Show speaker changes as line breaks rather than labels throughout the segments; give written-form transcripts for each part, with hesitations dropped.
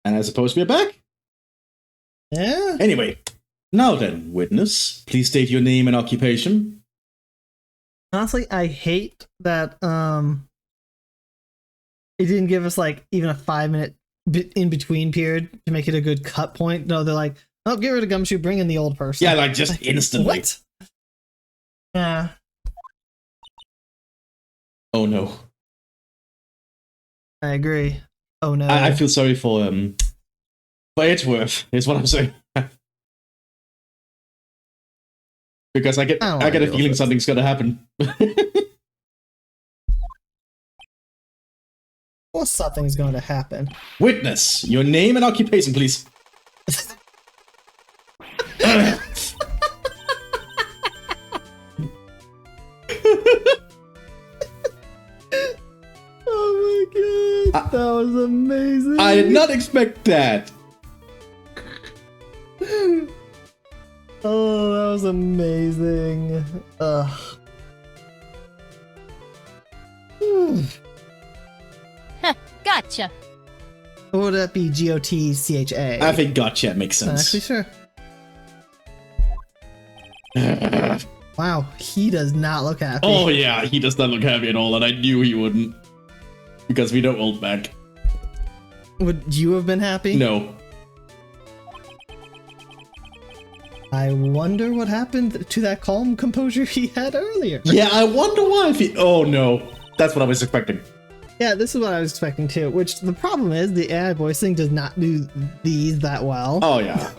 And I suppose we're back?
Yeah.
Anyway, now then, witness, please state your name and occupation.
Honestly, I hate that it didn't give us like even a 5-minute in between period to make it a good cut point. No, they're like, oh, get rid of Gumshoe, bring in the old person.
Yeah, like just instantly.
What? Yeah.
Oh no.
I agree. Oh no.
I feel sorry for Edgeworth, is what I'm saying. Because I get a feeling something's gonna happen.
Well, something's going to happen.
Witness, your name and occupation, please.
Oh my god, that was amazing.
I did not expect that.
Oh, that was amazing. Ugh.
Gotcha.
What would that be? Gotcha?
I think gotcha makes sense.
Actually, sure. Wow, he does not look happy.
Oh yeah, he does not look happy at all, and I knew he wouldn't. Because we know old back.
Would you have been happy?
No.
I wonder what happened to that calm composure he had earlier.
Yeah, I wonder why if he... Oh no, that's what I was expecting.
Yeah, this is what I was expecting too, which the problem is the AI voicing does not do these that well.
Oh yeah.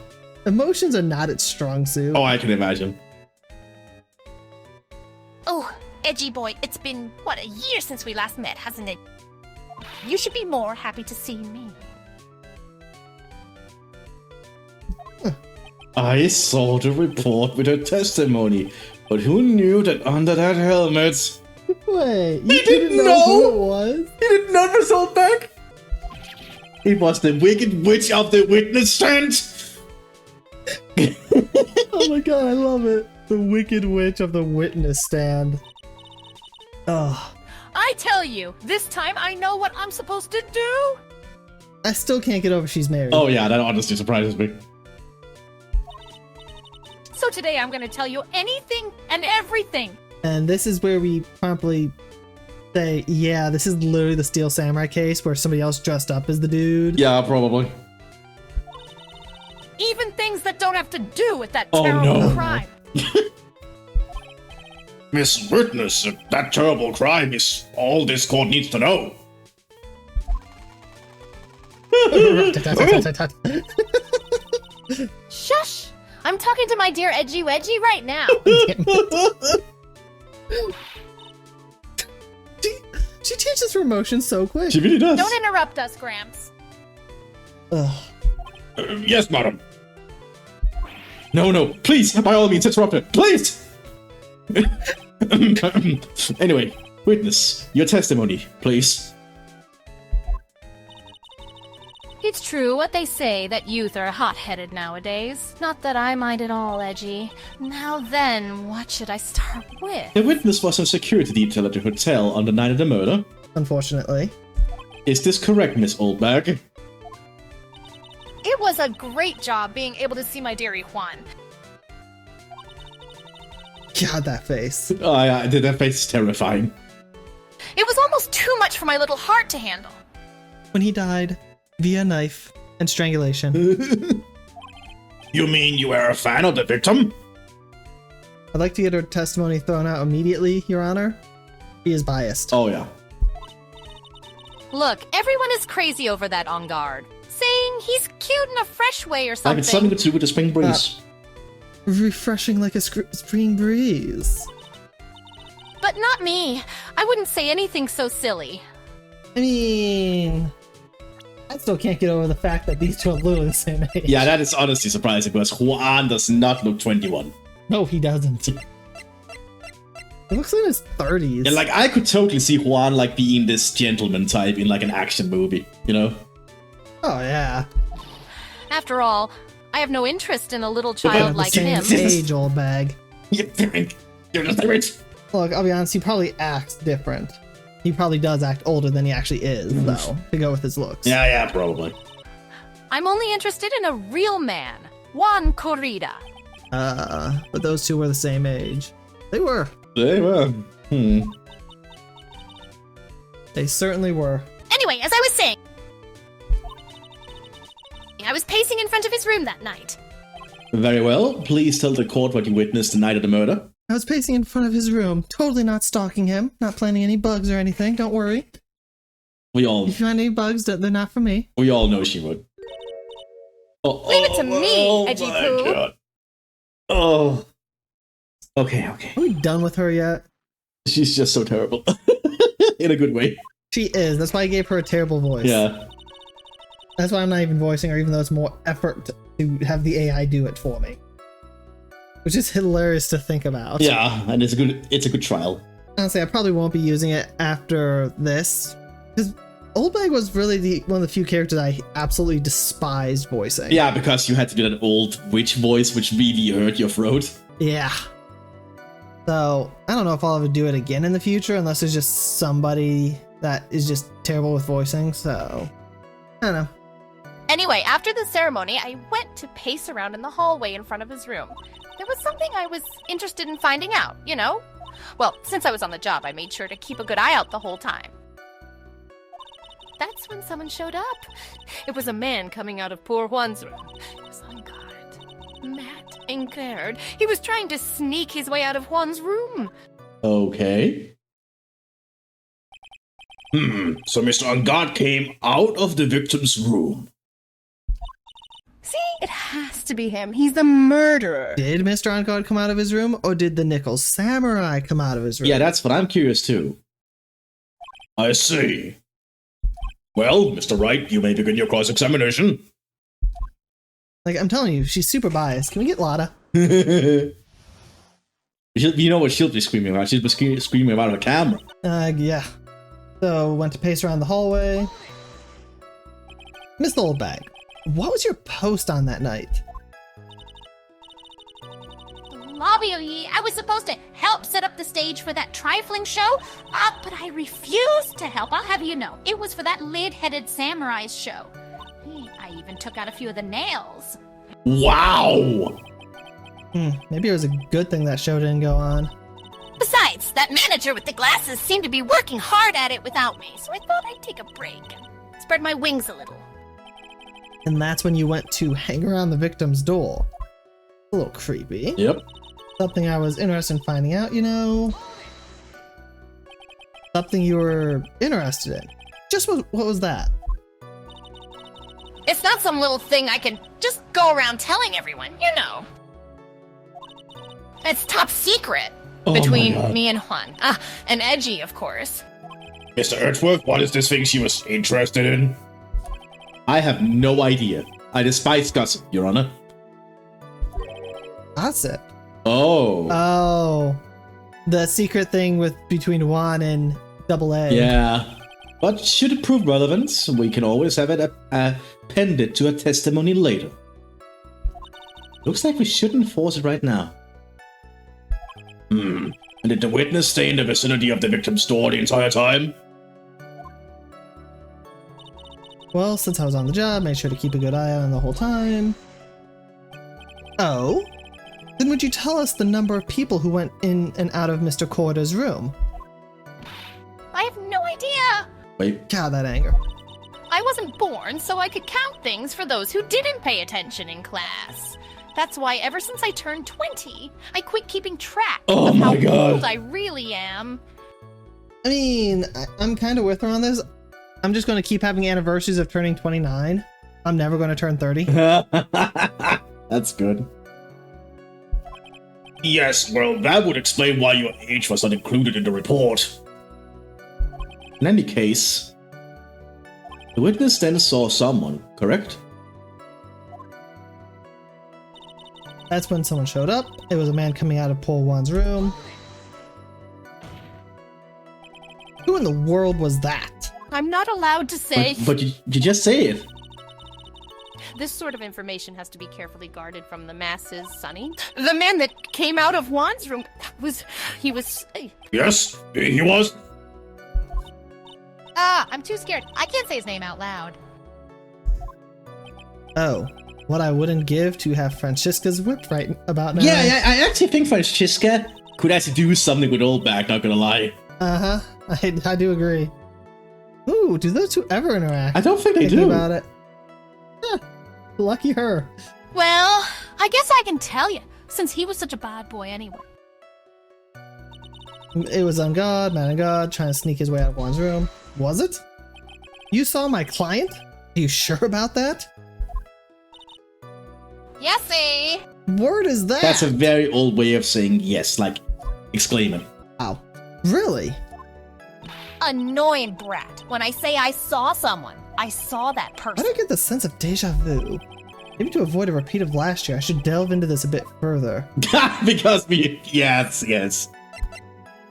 Emotions are not its strong suit.
Oh, I can imagine.
Oh, Edgy boy, it's been, what, a year since we last met, hasn't it? You should be more happy to see me.
I saw the report with her testimony, but who knew that under that helmet...
Wait, you
He
didn't know who it was?
He did not result back? It was the wicked witch of the witness stand!
Oh my god, I love it. The Wicked Witch of the Witness Stand. Ugh.
I tell you, this time I know what I'm supposed to do.
I still can't get over she's married.
Oh yeah, that honestly surprises me.
So today I'm going to tell you anything and everything.
And this is where we promptly say, yeah, this is literally the Steel Samurai case where somebody else dressed up as the dude.
Yeah, probably.
Even things that don't have to do with that
Oh,
terrible
no.
crime.
Miss Witness, that terrible crime is all this court needs to know.
Shush! I'm talking to my dear Edgy Wedgie right now.
She changes her emotions so quick.
She really does.
Don't interrupt us, Gramps.
Ugh.
Yes, madam. No, please, by all means, interrupt her, please! Anyway, witness, your testimony, please.
It's true what they say, that youth are hot-headed nowadays. Not that I mind at all, Edgy. Now then, what should I start with?
The witness was a security detail at the hotel on the night of the murder.
Unfortunately.
Is this correct, Miss Oldbag?
It was a great job being able to see my dearie Juan.
God, that face.
Oh, yeah, that face is terrifying.
It was almost too much for my little heart to handle.
When he died via knife and strangulation.
You mean you were a fan of the victim?
I'd like to get her testimony thrown out immediately, Your Honor. She is biased.
Oh, yeah.
Look, everyone is crazy over that on guard, saying he's cute in a fresh way or something.
Like it's something to do with the spring breeze.
Refreshing like a spring breeze.
But not me. I wouldn't say anything so silly.
I mean, I still can't get over the fact that these two are literally the same age.
Yeah, that is honestly surprising because Juan does not look 21.
No, he doesn't. He looks in his 30s.
Yeah, like I could totally see Juan like being this gentleman type in like an action movie, you know?
Oh, yeah.
After all, I have no interest in a little child like him.
Age, old bag.
You're just rich.
Look, I'll be honest, he probably acts different. He probably does act older than he actually is, though, to go with his looks.
Yeah, probably.
I'm only interested in a real man, Juan Corrida.
But those two were the same age. They were.
They were.
They certainly were.
Anyway, as I was saying, I was pacing in front of his room that night.
Very well. Please tell the court what you witnessed the night of the murder.
I was pacing in front of his room, totally not stalking him, not planting any bugs or anything, don't worry.
We all
If you find any bugs, they're not for me.
know she would.
Leave it to me, edgy poo.
God. Oh. Okay.
Are we done with her yet?
She's just so terrible. In a good way.
She is. That's why I gave her a terrible voice.
Yeah.
That's why I'm not even voicing her, even though it's more effort to have the AI do it for me. Which is hilarious to think about.
Yeah, and it's a good trial.
Honestly, I probably won't be using it after this. Because Old Bag was really one of the few characters I absolutely despised voicing.
Yeah, because you had to do that old witch voice, which really hurt your throat.
Yeah. So, I don't know if I'll ever do it again in the future, unless there's just somebody that is just terrible with voicing, so... I don't know.
Anyway, after the ceremony, I went to pace around in the hallway in front of his room. There was something I was interested in finding out, you know? Well, since I was on the job, I made sure to keep a good eye out the whole time. That's when someone showed up. It was a man coming out of poor Juan's room. He was unguarded, mad, and scared. He was trying to sneak his way out of Juan's room.
Okay. So Mr. Ungard came out of the victim's room.
See, it has to be him. He's the murderer.
Did Mr. Ungard come out of his room, or did the Nickel Samurai come out of his room?
Yeah, that's what I'm curious too. I see. Well, Mr. Wright, you may begin your cross-examination.
Like, I'm telling you, she's super biased. Can we get Lotta?
You know what she'll be screaming about? She'll be screaming about her camera.
Yeah. So, went to pace around the hallway. Mr. Old Bag, what was your post on that night?
Lobby, I was supposed to help set up the stage for that trifling show, but I refused to help. I'll have you know, it was for that lid-headed samurai's show. I even took out a few of the nails.
Wow!
Maybe it was a good thing that show didn't go on.
Besides, that manager with the glasses seemed to be working hard at it without me, so I thought I'd take a break and spread my wings a little.
And that's when you went to hang around the victim's door. A little creepy.
Yep.
Something I was interested in finding out, you know? Something you were interested in. Just what was that?
It's not some little thing I can just go around telling everyone, you know. It's top secret between me and Juan. And Edgy, of course.
Mr. Earthworth, what is this thing she was interested in? I have no idea. I despise gossip, Your Honor.
Gossip?
Oh.
The secret thing between Juan and Double A.
Yeah. But should it prove relevant, we can always have it appended to a testimony later. Looks like we shouldn't force it right now. And did the witness stay in the vicinity of the victim's door the entire time?
Well, since I was on the job, made sure to keep a good eye on him the whole time. Oh? Then would you tell us the number of people who went in and out of Mr. Corda's room?
I have no idea.
Wait.
God, that anger.
I wasn't born, so I could count things for those who didn't pay attention in class. That's why ever since I turned 20, I quit keeping track of how old I really am.
I mean, I'm kind of with her on this. I'm just going to keep having anniversaries of turning 29. I'm never going to turn 30.
That's good. Yes, well, that would explain why your age was not included in the report. In any case, the witness then saw someone, correct?
That's when someone showed up. It was a man coming out of Pol Juan's room. Who in the world was that?
I'm not allowed to say.
But you just say it.
This sort of information has to be carefully guarded from the masses, Sonny. The man that came out of Juan's room he was...
Yes, he was.
I'm too scared. I can't say his name out loud.
Oh, what I wouldn't give to have Francesca's whip right about now.
Yeah, I actually think Francesca could actually do something with old back, not gonna lie.
Uh-huh. I do agree. Ooh, do those two ever interact?
I don't think they
Thinking
do.
about it. Huh, lucky her.
Well, I guess I can tell you, since he was such a bad boy anyway.
It was on God, man of God, trying to sneak his way out of one's room. Was it? You saw my client? Are you sure about that?
Yesy!
Word is that?
That's a very old way of saying yes, like exclaiming.
Wow. Really?
Annoying brat. When I say I saw someone, I saw that
Why
person.
do I get the sense of deja vu? Maybe to avoid a repeat of last year, I should delve into this a bit further.
Because we... Yes.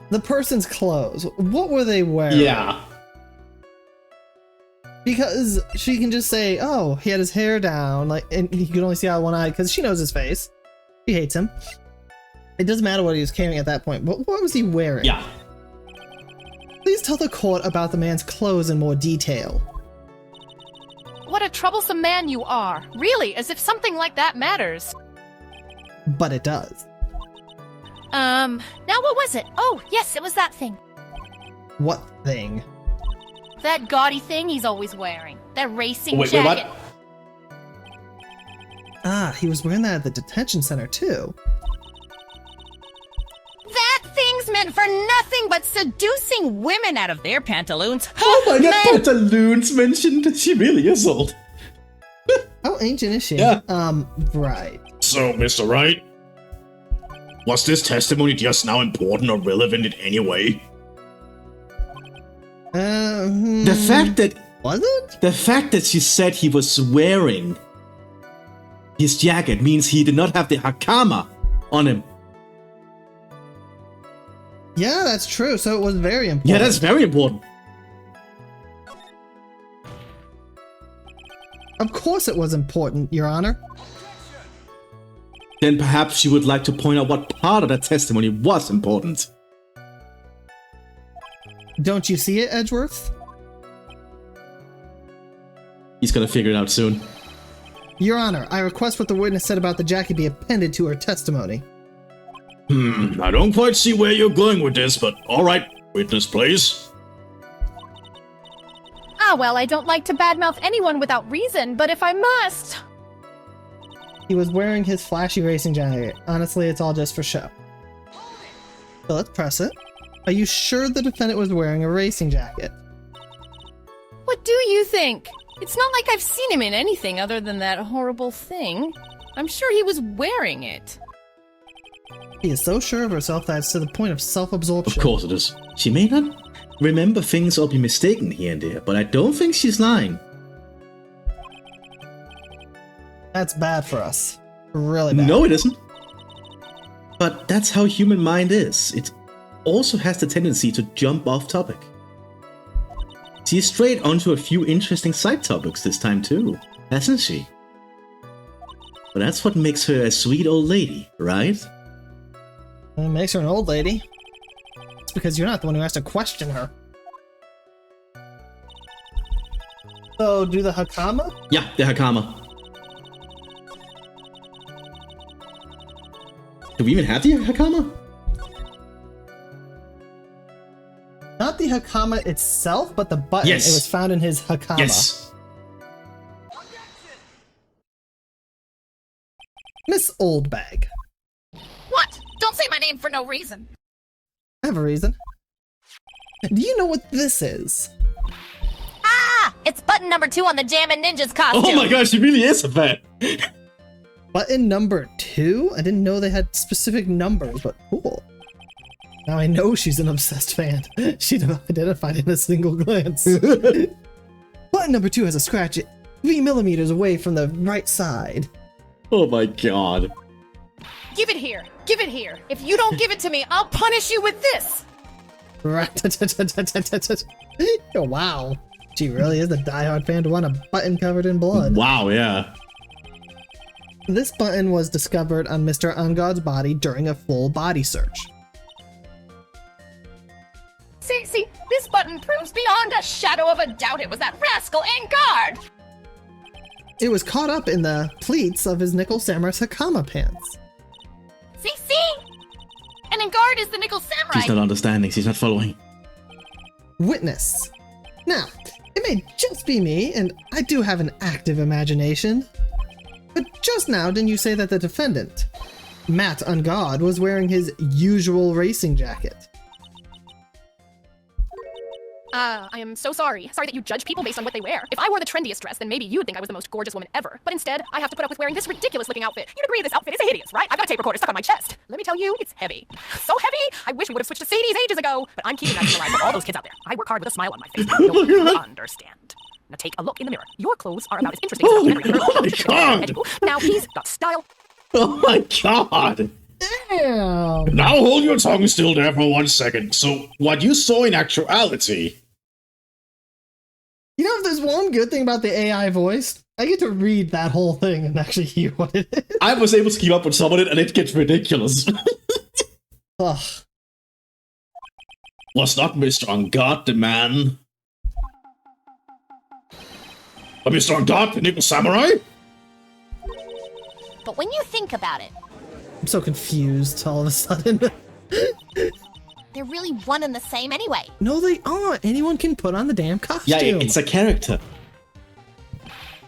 The person's clothes. What were they wearing?
Yeah.
Because she can just say, oh, he had his hair down, like, and you can only see out one eye because she knows his face. She hates him. It doesn't matter what he was carrying at that point, but what was he wearing?
Yeah.
Please tell the court about the man's clothes in more detail.
What a troublesome man you are. Really, as if something like that matters.
But it does.
Now what was it? Oh, yes, it was that thing.
What thing?
That gaudy thing he's always wearing. That racing
Wait,
jacket.
what?
Ah, he was wearing that at the detention center too.
That thing's meant for nothing but seducing women out of their pantaloons.
Oh my god,
Man,
pantaloons mentioned. She really is old.
How ancient is she?
Yeah.
Right.
So, Mr. Wright, was this testimony just now important or relevant in any way? The fact that
Was it?
the fact that she said he was wearing his jacket means he did not have the hakama on him.
Yeah, that's true. So it was very important.
Yeah, that's very important.
Of course it was important, Your Honor.
Then perhaps you would like to point out what part of that testimony was important.
Don't you see it, Edgeworth?
He's gonna figure it out soon.
Your Honor, I request what the witness said about the jacket be appended to her testimony.
I don't quite see where you're going with this, but alright, witness please.
Ah, well, I don't like to badmouth anyone without reason, but if I must...
He was wearing his flashy racing jacket. Honestly, it's all just for show. So let's press it. Are you sure the defendant was wearing a racing jacket?
What do you think? It's not like I've seen him in anything other than that horrible thing. I'm sure he was wearing it.
He is so sure of herself that it's to the point of
Of
self-absorption.
course it is. She may not remember things or be mistaken here and there, but I don't think she's lying.
That's bad for us. Really bad.
No, it isn't. But that's how human mind is. It also has the tendency to jump off topic. She's straight onto a few interesting side topics this time too, hasn't she? But that's what makes her a sweet old lady, right?
It makes her an old lady. It's because you're not the one who has to question her. So, do the Hakama?
Yeah, the Hakama. Do we even have the Hakama?
Not the Hakama itself, but the button.
Yes.
It was found in his Hakama.
Yes.
Miss Oldbag.
What? Don't say my name for no reason.
I have a reason. Do you know what this is?
Ah! It's button number 2 on the Jammin' Ninjas costume.
Oh my gosh, she really is a fan.
Button number 2? I didn't know they had specific numbers, but cool. Now I know she's an obsessed fan. She'd have identified in a single glance. Button number 2 has a scratch 3 millimeters away from the right side.
Oh my god.
Give it here. Give it here. If you don't give it to me, I'll punish you with this.
Oh, wow. She really is a diehard fan to want a button covered in blood.
Wow, yeah.
This button was discovered on Mr. Ungod's body during a full body search.
See, this button proves beyond a shadow of a doubt it was that rascal Engard.
It was caught up in the pleats of his Nickel Samurai Sakama pants.
See? And in guard is the Nickel Samurai.
She's not understanding. She's not following.
Witness. Now, it may just be me, and I do have an active imagination. But just now, didn't you say that the defendant, Matt on God, was wearing his usual racing jacket?
I am so sorry. Sorry that you judge people based on what they wear. If I wore the trendiest dress, then maybe you would think I was the most gorgeous woman ever. But instead, I have to put up with wearing this ridiculous-looking outfit. You'd agree this outfit is hideous, right? I've got a tape recorder stuck on my chest. Let me tell you, it's heavy. So heavy, I wish we would have switched to CDs ages ago. But I'm keeping that in the life for all those kids out there. I work hard with a smile on my face. You'll understand. Now take a look in the mirror. Your clothes are about as interesting as a documentary. Now he's got style.
Oh my god!
Damn!
Now hold your tongue still there for 1 second. So, what you saw in actuality...
You know, if there's one good thing about the AI voice, I get to read that whole thing and actually hear what it is.
I was able to keep up with some of it, and it gets ridiculous.
Ugh.
Was not Mr. On God the man? But Mr. On God the Nickel Samurai?
But when you think about it,
I'm so confused all of a sudden.
they're really one and the same anyway.
No, they aren't. Anyone can put on the damn costume.
Yeah, it's a character.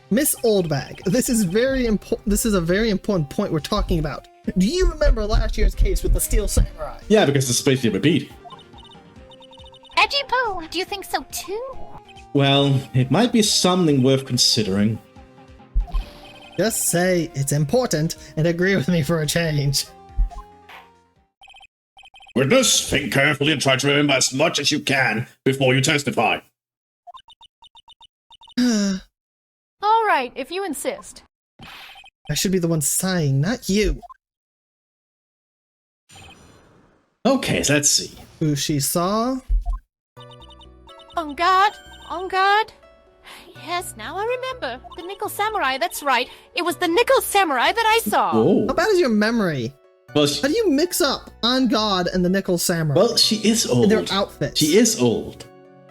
Miss Oldbag, this is very important. This is a very important point we're talking about. Do you remember last year's case with the Steel Samurai?
Yeah, because it's basically a repeat.
Edgy Poo, do you think so too?
Well, it might be something worth considering.
Just say it's important and agree with me for a change.
Witness, think carefully and try to remember as much as you can before you testify.
All right, if you insist.
I should be the one sighing, not you.
Okay, let's see.
Who she saw?
On guard. Yes, now I remember. The Nickel Samurai, that's right. It was the Nickel Samurai that I saw.
Oh.
How bad is your memory?
Well,
How do you mix up On God and the Nickel Samurai?
well, she is old.
Their outfits.
She is old.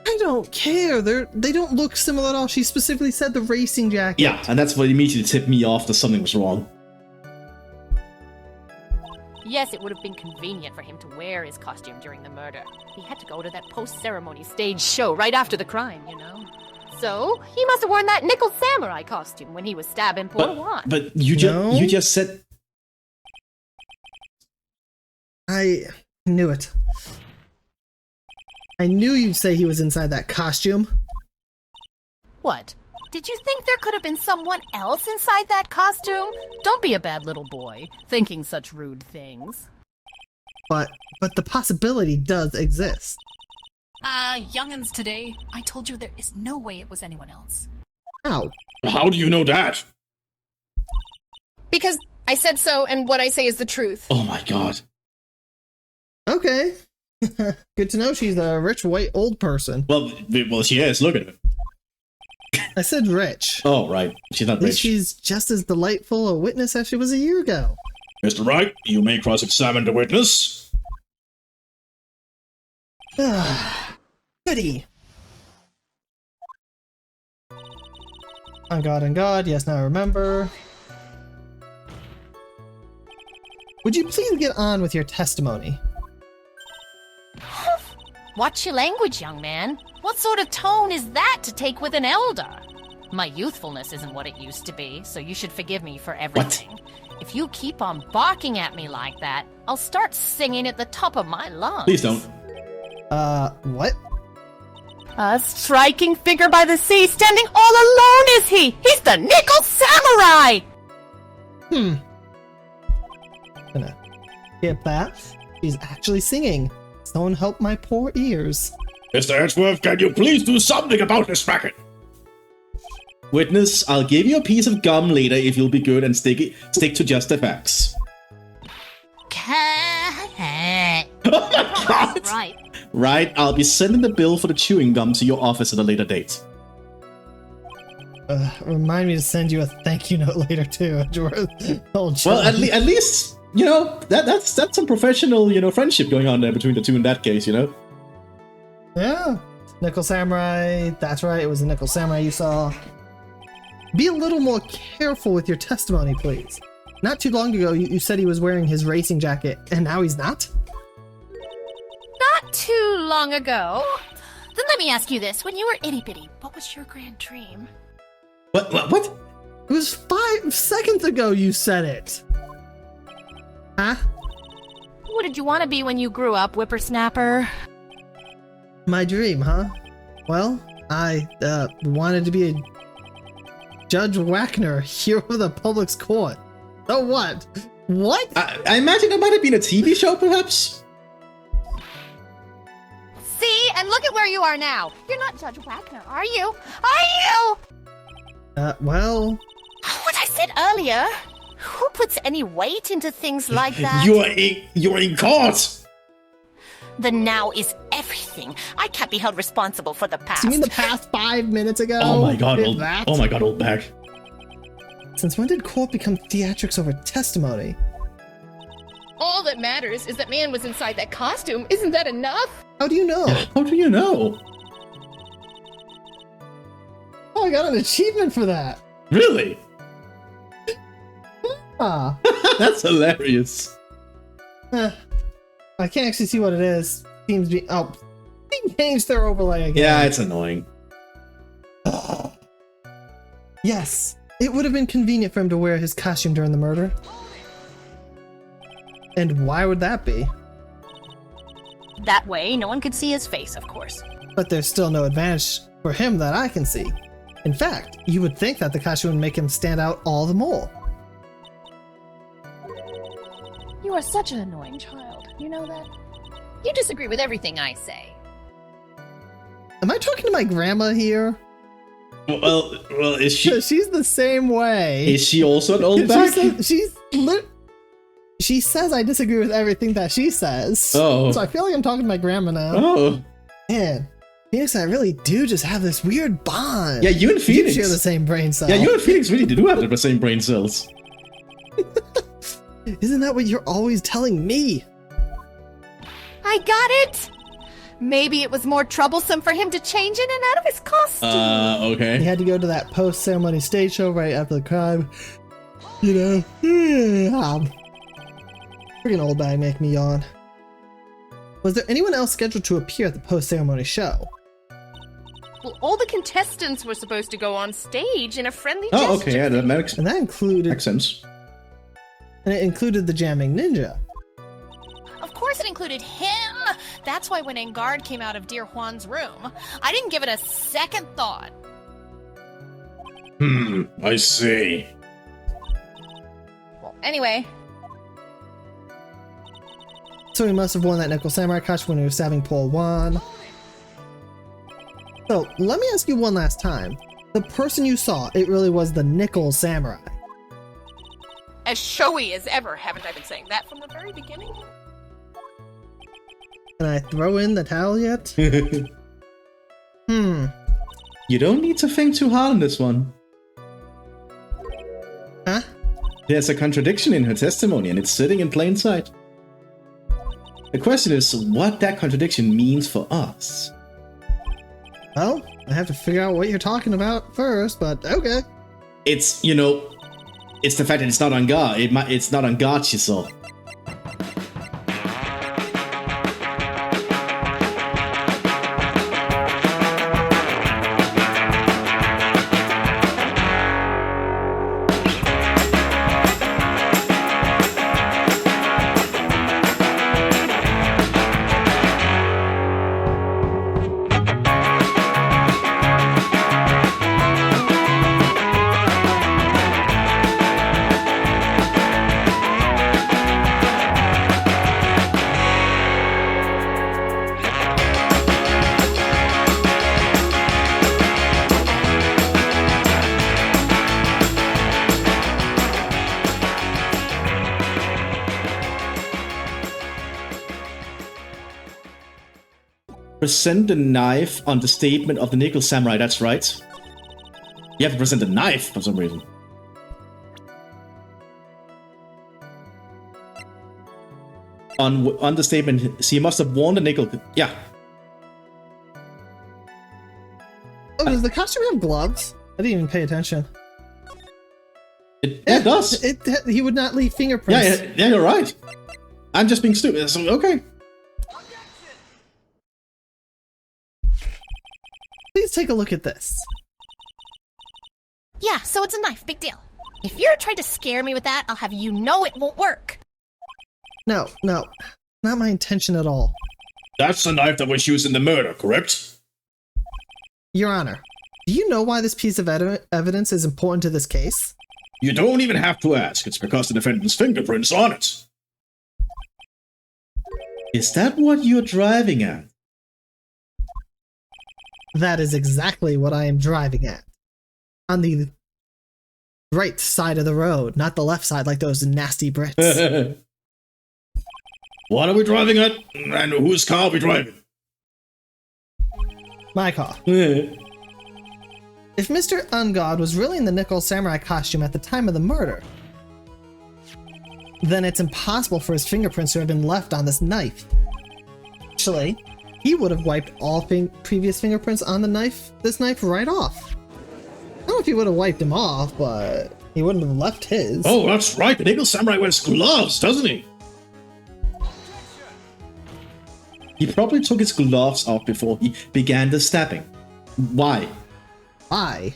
I don't care. They don't look similar at all. She specifically said the racing jacket.
Yeah, and that's what immediately tipped me off that something was wrong.
Yes, it would have been convenient for him to wear his costume during the murder. He had to go to that post-ceremony stage show right after the crime, you know? So, he must have worn that Nickel Samurai costume when he was stabbing poor Juan.
But you
No.
you just said
I knew it. I knew you'd say he was inside that costume.
What? Did you think there could have been someone else inside that costume? Don't be a bad little boy, thinking such rude things.
But the possibility does exist.
Young'uns today. I told you there is no way it was anyone else.
How?
How do you know that?
Because I said so, and what I say is the truth.
oh my god.
Okay. Good to know she's a rich white old person.
Well, she is. Look at her.
I said rich.
Oh, right. She's not
At least
rich.
she's just as delightful a witness as she was a year ago.
Mr. Wright, you may cross-examine the witness.
Goody. On God, yes, now I remember. Would you please get on with your testimony?
Watch your language, young man. What sort of tone is that to take with an elder? My youthfulness isn't what it used to be, so you should forgive me for everything. If you keep on barking at me like that, I'll start singing at the top of my lungs.
Please don't.
What?
A striking figure by the sea, standing all alone is he! He's the Nickel Samurai!
Gonna get that. She's actually singing. Someone help my poor ears.
Mr. Edgeworth, can you please do something about this racket?
Witness, I'll give you a piece of gum later if you'll be good and stick to just the facts. Oh my god!
Right.
Right, I'll be sending the bill for the chewing gum to your office at a later date.
Remind me to send you a thank you note later too, Edgeworth. Oh,
Well, at least, you know, that's some professional, you know, friendship going on there between the two in that case, you know?
Yeah. Nickel Samurai. That's right. It was the Nickel Samurai you saw. Be a little more careful with your testimony, please. Not too long ago, you said he was wearing his racing jacket, and now he's not?
Not too long ago. Then let me ask you this. When you were itty-bitty, what was your grand dream?
What?
It was 5 seconds ago you said it! Huh?
What did you want to be when you grew up, whippersnapper?
My dream, huh? Well, I, wanted to be a Judge Wagner, hero of the public's court. So what? What?
I imagine it might have been a TV show, perhaps?
See? And look at where you are now. You're not Judge Wagner, are you? Are you?
Well...
What I said earlier. Who puts any weight into things like that?
You're in court!
The now is everything. I can't be held responsible for the past.
You mean the past 5 minutes ago?
Oh my god,
Did that?
old bag.
Since when did court become theatrics over testimony?
All that matters is that man was inside that costume. Isn't that enough?
How do you know?
How do you know?
Oh, I got an achievement for that.
Really?
Ah.
That's hilarious.
I can't actually see what it is. Seems to be... Oh, they changed their overlay again.
Yeah, it's annoying.
Yes, it would have been convenient for him to wear his costume during the murder. And why would that be?
That way, no one could see his face, of course.
But there's still no advantage for him that I can see. In fact, you would think that the costume would make him stand out all the more.
You are such an annoying child. You know that? You disagree with everything I say.
Am I talking to my grandma here?
Well, is she?
She's the same way.
Is she also an old bag?
She says I disagree with everything that she says.
Oh.
So I feel like I'm talking to my grandma now.
Oh.
Man, Phoenix and I really do just have this weird bond.
Yeah, you and Phoenix
share the same brain cell.
Yeah, you and Phoenix really do have the same brain cells.
Isn't that what you're always telling me?
I got it! Maybe it was more troublesome for him to change in and out of his costume.
He
Okay.
had to go to that post-ceremony stage show right after the crime. You know, freaking old bag make me yawn. Was there anyone else scheduled to appear at the post-ceremony show?
Well, all the contestants were supposed to go on stage in a friendly gesture.
Oh, okay, yeah, that makes
And that included,
sense.
and it included the jamming ninja.
Of course it included him! That's why when Engard came out of Dear Juan's room, I didn't give it a second thought.
I see.
Well, anyway,
So he must have worn that nickel samurai costume when he was stabbing poor Juan. So let me ask you one last time. The person you saw, it really was the nickel samurai.
As showy as ever, haven't I been saying that from the very beginning?
Can I throw in the towel yet?
You don't need to think too hard on this one.
Huh?
There's a contradiction in her testimony, and it's sitting in plain sight. The question is what that contradiction means for us.
Well, I have to figure out what you're talking about first, but okay.
It's, it's the fact that it's not on guard. It's not on guard, she saw. Present the knife on the statement of the nickel samurai, that's right. You have to present the knife for some reason. On the statement, she must have worn the nickel. Yeah.
Oh, does the costume have gloves? I didn't even pay attention.
It does.
He would not leave fingerprints.
Yeah, you're right. I'm just being stupid. So, okay.
Please take a look at this.
Yeah, so it's a knife. Big deal. If you're trying to scare me with that, I'll have you know it won't work.
No, not my intention at all.
That's the knife that was used in the murder, correct?
Your Honor, do you know why this piece of evidence is important to this case?
You don't even have to ask. It's because the defendant's fingerprints on it.
Is that what you're driving at?
That is exactly what I am driving at. On the right side of the road, not the left side like those nasty Brits.
What are we driving at? And whose car are we driving?
My car. If Mr. Ungod was really in the Nickel Samurai costume at the time of the murder, then it's impossible for his fingerprints to have been left on this knife. Actually, he would have wiped all previous fingerprints on this knife right off. I don't know if he would have wiped them off, but he wouldn't have left his.
Oh, that's right. The Nickel Samurai wears gloves, doesn't he?
He probably took his gloves off before he began the stabbing. Why?
Why?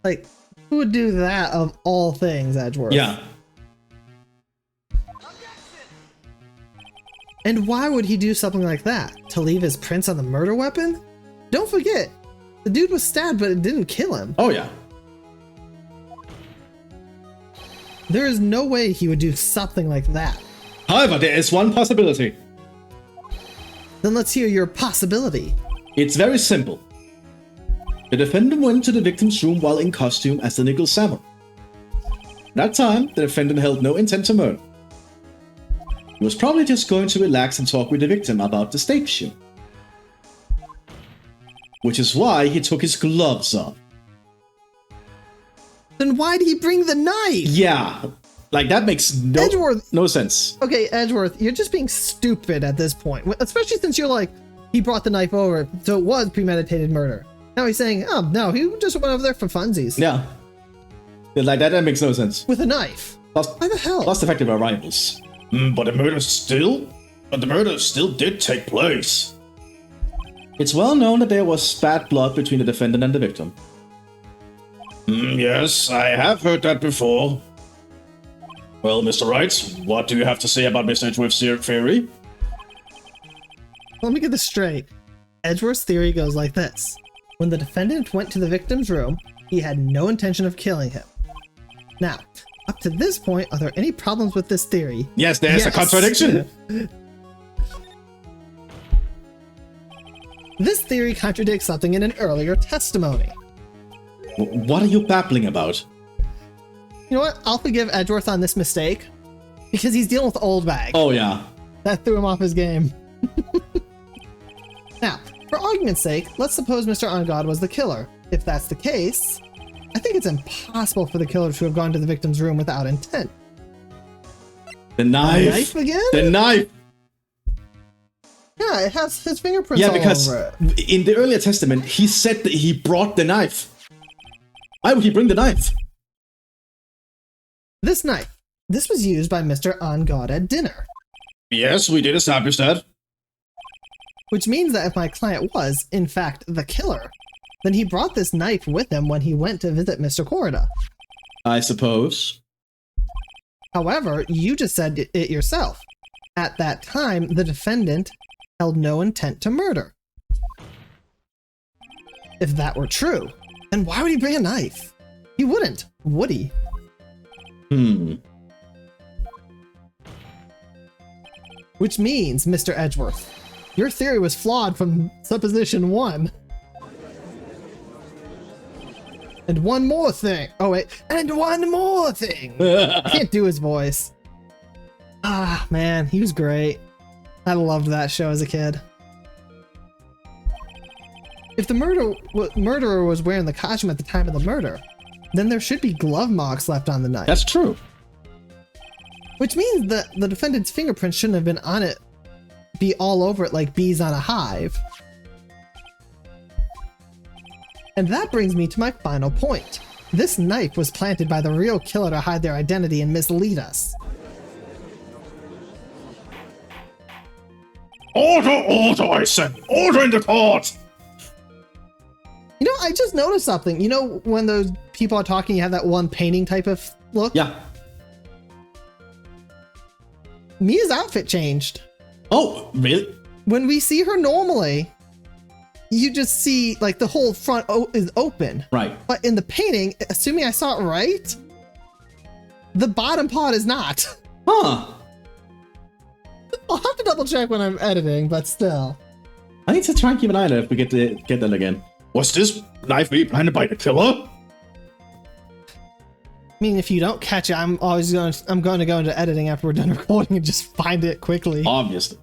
Like, who would do that of all things, Edgeworth?
Yeah.
And why would he do something like that? To leave his prints on the murder weapon? Don't forget, the dude was stabbed, but it didn't kill him.
Oh, yeah.
There is no way he would do something like that.
However, there is one possibility.
Then let's hear your possibility.
It's very simple. The defendant went to the victim's room while in costume as the Nickel Samurai. At that time, the defendant held no intent to murder. He was probably just going to relax and talk with the victim about the stage show. Which is why he took his gloves off.
Then why did he bring the knife?
Yeah, like that makes no sense.
Okay, Edgeworth, you're just being stupid at this point. Especially since you're like, he brought the knife over, so it was premeditated murder. Now he's saying, oh no, he just went over there for funsies.
Yeah. Like that makes no sense.
With a knife. Why the hell?
Plus the fact they were rivals.
But the murder still did take place.
It's well known that there was bad blood between the defendant and the victim.
Yes, I have heard that before. Well, Mr. Wright, what do you have to say about Mr. Edgeworth's theory?
Let me get this straight. Edgeworth's theory goes like this. When the defendant went to the victim's room, he had no intention of killing him. Now, up to this point, are there any problems with this theory?
Yes, there's a contradiction.
This theory contradicts something in an earlier testimony.
What are you babbling about?
You know what? I'll forgive Edgeworth on this mistake because he's dealing with old bag.
Oh, yeah.
That threw him off his game. Now, for argument's sake, let's suppose Mr. Ungod was the killer. If that's the case, I think it's impossible for the killer to have gone to the victim's room without intent.
The knife.
The knife again?
The knife.
Yeah, it has his fingerprints all over it.
In the earlier testament, he said that he brought the knife. Why would he bring the knife?
This knife. This was used by Mr. Ungod at dinner.
Yes, we did establish that.
Which means that if my client was, in fact, the killer, then he brought this knife with him when he went to visit Mr. Corrida.
I suppose.
However, you just said it yourself. At that time, the defendant held no intent to murder. If that were true, then why would he bring a knife? He wouldn't, would he? Which means, Mr. Edgeworth, your theory was flawed from supposition 1. And one more thing. Oh, wait. And one more thing. I can't do his voice. Ah, man, he was great. I loved that show as a kid. If the murderer was wearing the costume at the time of the murder, then there should be glove marks left on the knife.
That's true.
Which means that the defendant's fingerprints shouldn't have been on it, be all over it like bees on a hive. And that brings me to my final point. This knife was planted by the real killer to hide their identity and mislead us.
Order, I said! Order in the court!
You know, I just noticed something. You know, when those people are talking, you have that one painting type of look?
Yeah.
Mia's outfit changed.
Oh, really?
When we see her normally, you just see, like, the whole front is open.
Right.
But in the painting, assuming I saw it right, the bottom part is not.
Huh.
I'll have to double check when I'm editing, but still.
I need to try and keep an eye on it if we get that again.
Was this knife really planted by the killer?
I mean, if you don't catch it, I'm going to go into editing after we're done recording and just find it quickly
Obviously.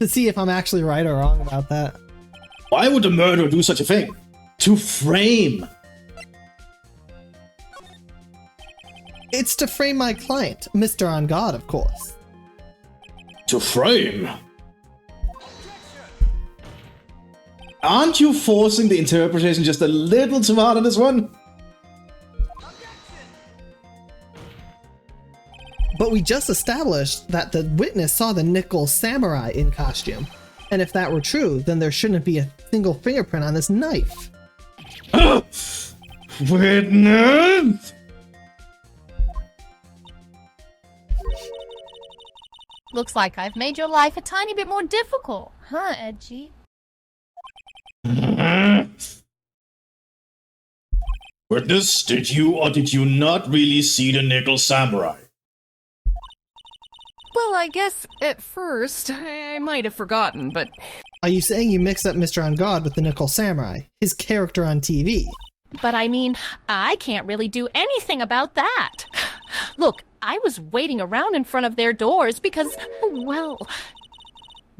to see if I'm actually right or wrong about that.
Why would the murderer do such a thing?
To frame.
It's to frame my client, Mr. On God, of course.
To frame?
Aren't you forcing the interpretation just a little too hard on this one?
But we just established that the witness saw the nickel samurai in costume. And if that were true, then there shouldn't be a single fingerprint on this knife.
Witness?
Looks like I've made your life a tiny bit more difficult, huh, Edgy?
Witness, did you or did you not really see the nickel samurai?
Well, I guess at first I might have forgotten, but
Are you saying you mixed up Mr. On God with the nickel samurai, his character on TV?
But I mean, I can't really do anything about that. Look, I was waiting around in front of their doors because, well,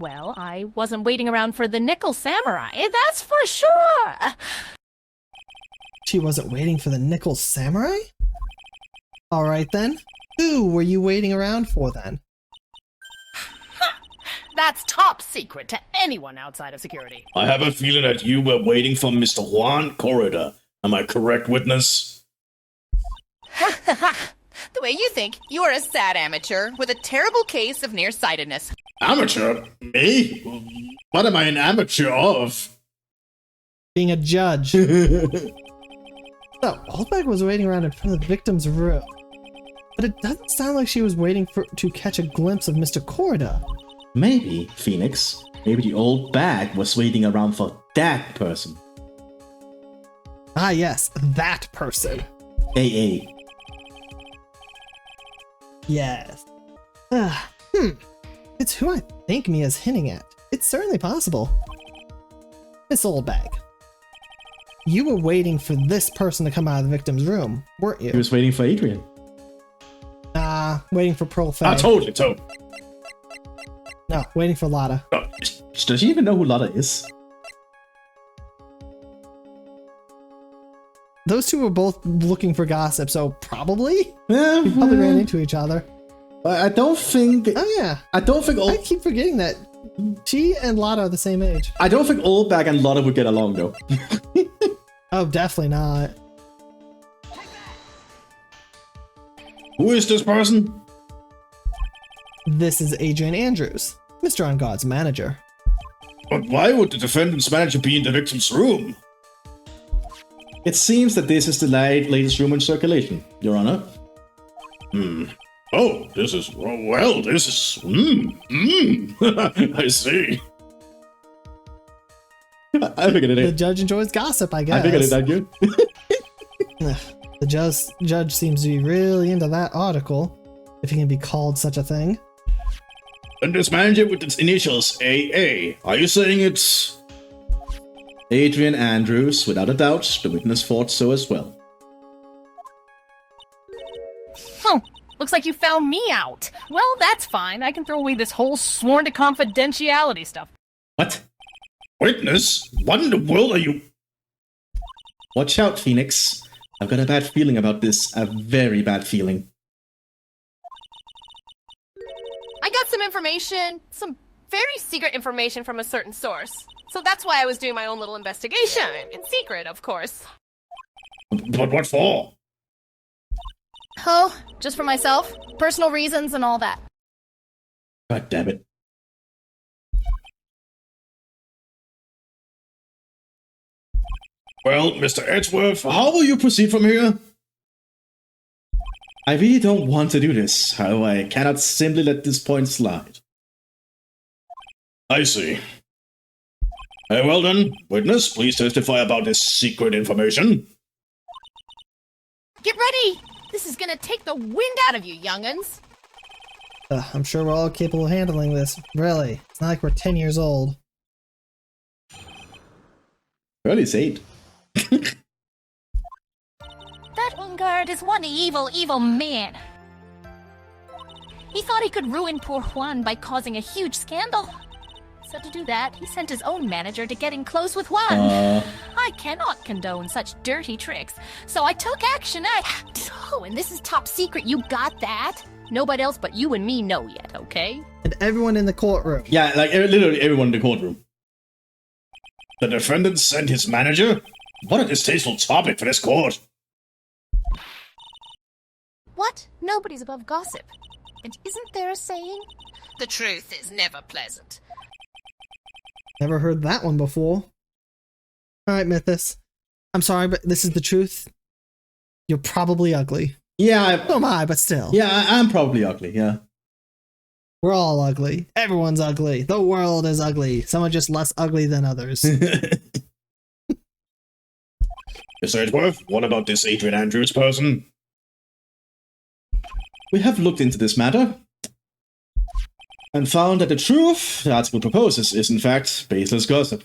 I wasn't waiting around for the nickel samurai, that's for sure.
She wasn't waiting for the nickel samurai? Alright then. Who were you waiting around for then?
that's top secret to anyone outside of security.
I have a feeling that you were waiting for Mr. Juan Corridor. Am I correct, witness?
The way you think, you are a sad amateur with a terrible case of nearsightedness.
Amateur? Me? What am I an amateur of?
Being a judge. So, Oldback was waiting around in front of the victim's room. But it doesn't sound like she was waiting to catch a glimpse of Mr. Corda.
Maybe, Phoenix. Maybe the old bag was waiting around for that person.
Ah yes, that person.
AA.
Yes. It's who I think Mia's hinting at. It's certainly possible. Miss Oldbag, you were waiting for this person to come out of the victim's room, weren't you?
He was waiting for Adrian.
Waiting for Pearl Faye.
Totally.
No, waiting for Lotta.
Does she even know who Lotta is?
Those two were both looking for gossip, so probably?
Yeah,
We probably ran into each other.
I don't think.
Oh yeah.
I don't think.
I keep forgetting that she and Lotta are the same age.
I don't think Oldbag and Lotta would get along though.
Oh, definitely not.
Who is this person?
This is Adrian Andrews, Mr. On God's manager.
But why would the defendant's manager be in the victim's room?
It seems that this is the latest room in circulation, Your Honor.
Oh, this is... I see.
I figured
The
it.
judge enjoys gossip, I guess.
I figured it that good.
The judge seems to be really into that article, if he can be called such a thing.
And this manager with its initials AA. Are you saying it's...
Adrian Andrews, without a doubt, the witness thought so as well.
Oh, looks like you found me out. Well, that's fine. I can throw away this whole sworn to confidentiality stuff.
What?
Witness? What in the world are you...
Watch out, Phoenix. I've got a bad feeling about this. A very bad feeling.
I got some information, some very secret information from a certain source. So that's why I was doing my own little investigation, in secret, of course.
But what for?
Oh, just for myself. Personal reasons and all that.
God damn it. Well, Mr. Edgeworth, how will you proceed from here?
I really don't want to do this, however, I cannot simply let this point slide.
I see. Well then, witness, please testify about this secret information.
Get ready! This is gonna take the wind out of you, young'uns.
I'm sure we're all capable of handling this. Really. It's not like we're 10 years old.
Early is 8.
That Ungard is one evil, evil man. He thought he could ruin poor Juan by causing a huge scandal. So to do that, he sent his own manager to get in close with Juan. I cannot condone such dirty tricks, so I took action. Oh, and this is top secret, you got that? Nobody else but you and me know yet, okay?
And everyone in the courtroom.
Yeah, like literally everyone in the courtroom.
The defendant sent his manager? What a distasteful topic for this court.
What? Nobody's above gossip. And isn't there a saying?
The truth is never pleasant.
Never heard that one before. Alright, Mthis. I'm sorry, but this is the truth. You're probably ugly.
Yeah,
So am I, but still.
yeah, I'm probably ugly, yeah.
We're all ugly. Everyone's ugly. The world is ugly. Some are just less ugly than others.
Mr. Edgeworth, what about this Adrian Andrews person?
We have looked into this matter and found that the truth the article proposes is in fact baseless gossip.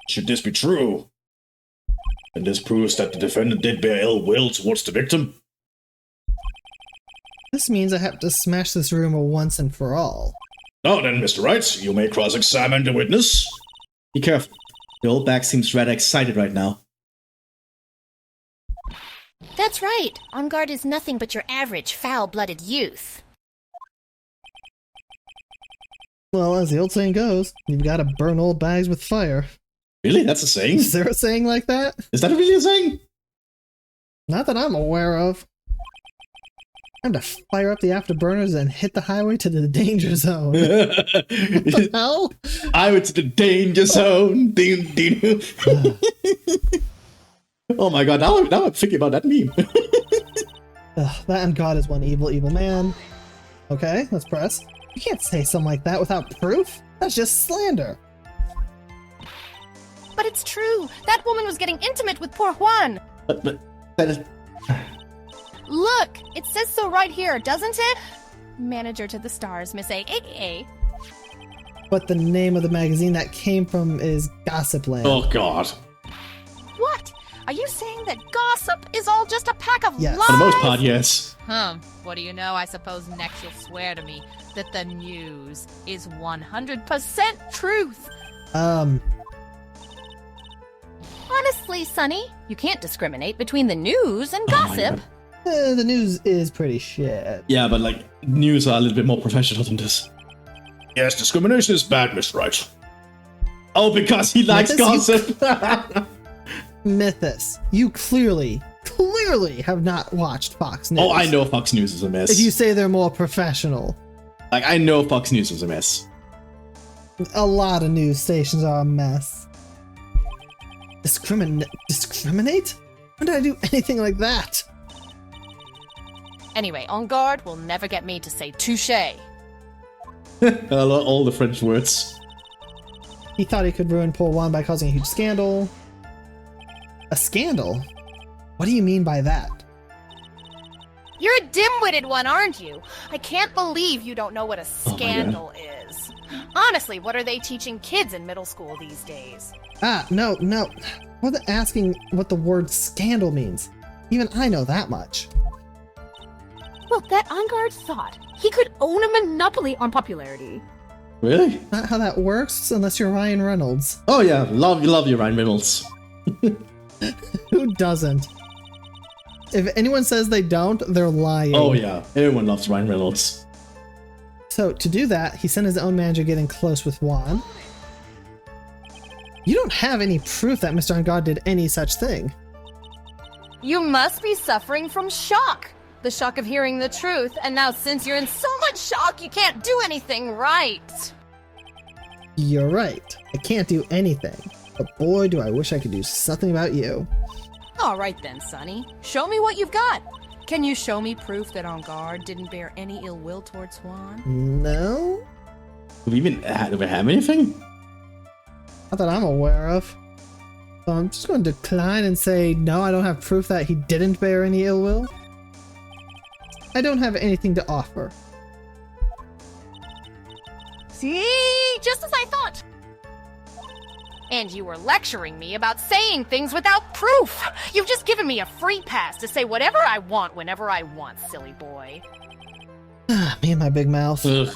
Should this be true? And this proves that the defendant did bear ill will towards the victim?
This means I have to smash this rumor once and for all.
Now then, Mr. Wright, you may cross-examine the witness.
Be careful. The old bag seems rather excited right now.
That's right. Ungard is nothing but your average foul-blooded youth.
Well, as the old saying goes, you've got to burn old bags with fire.
Really? That's a saying?
Is there a saying like that?
Is that really a saying?
Not that I'm aware of. Time to fire up the afterburners and hit the highway to the danger zone. What the hell?
I went to the danger zone. Ding, ding. Oh my god, now I'm thinking about that meme.
That and God is one evil, evil man. Okay, let's press. You can't say something like that without proof. That's just slander.
But it's true. That woman was getting intimate with poor Juan.
But that is...
Look, it says so right here, doesn't it? Manager to the stars, Miss A.
But the name of the magazine that came from is Gossipland.
Oh god.
What? Are you saying that gossip is all just a pack of
Yes.
lies?
For the most part, yes.
What do you know? I suppose next you'll swear to me that the news is 100% truth.
Honestly, Sonny, you can't discriminate between the news and gossip.
The news is pretty shit.
Yeah, but like, news are a little bit more professional than this.
Yes, discrimination is bad, Mr. Wright.
Oh, because he likes
Mthis,
gossip.
Mthis, you clearly have not watched Fox News.
Oh, I know Fox News is a mess.
If you say they're more professional.
Like, I know Fox News is a mess.
A lot of news stations are a mess. Discriminate? When did I do anything like that?
Anyway, on guard will never get me to say touche.
All the French words.
He thought he could ruin poor Juan by causing a huge scandal. A scandal? What do you mean by that?
You're a dim-witted one, aren't you? I can't believe you don't know what a scandal is. Honestly, what are they teaching kids in middle school these days?
No. I wasn't asking what the word scandal means. Even I know that much.
Well, that on-guard thought he could own a monopoly on popularity.
Really?
Not how that works, unless you're Ryan Reynolds.
Oh yeah, love you, Ryan Reynolds.
Who doesn't? If anyone says they don't, they're lying.
Oh yeah, everyone loves Ryan Reynolds.
So to do that, he sent his own manager getting close with Juan. You don't have any proof that Mr. On Guard did any such thing.
You must be suffering from shock. The shock of hearing the truth, and now since you're in so much shock, you can't do anything right.
You're right. I can't do anything. But boy, do I wish I could do something about you.
All right then, Sonny. Show me what you've got. Can you show me proof that On Guard didn't bear any ill will towards Juan?
No?
Do we have anything?
Not that I'm aware of. So I'm just going to decline and say, no, I don't have proof that he didn't bear any ill will. I don't have anything to offer.
See? Just as I thought. And you were lecturing me about saying things without proof. You've just given me a free pass to say whatever I want whenever I want, silly boy.
Me and my big mouth.
Ugh.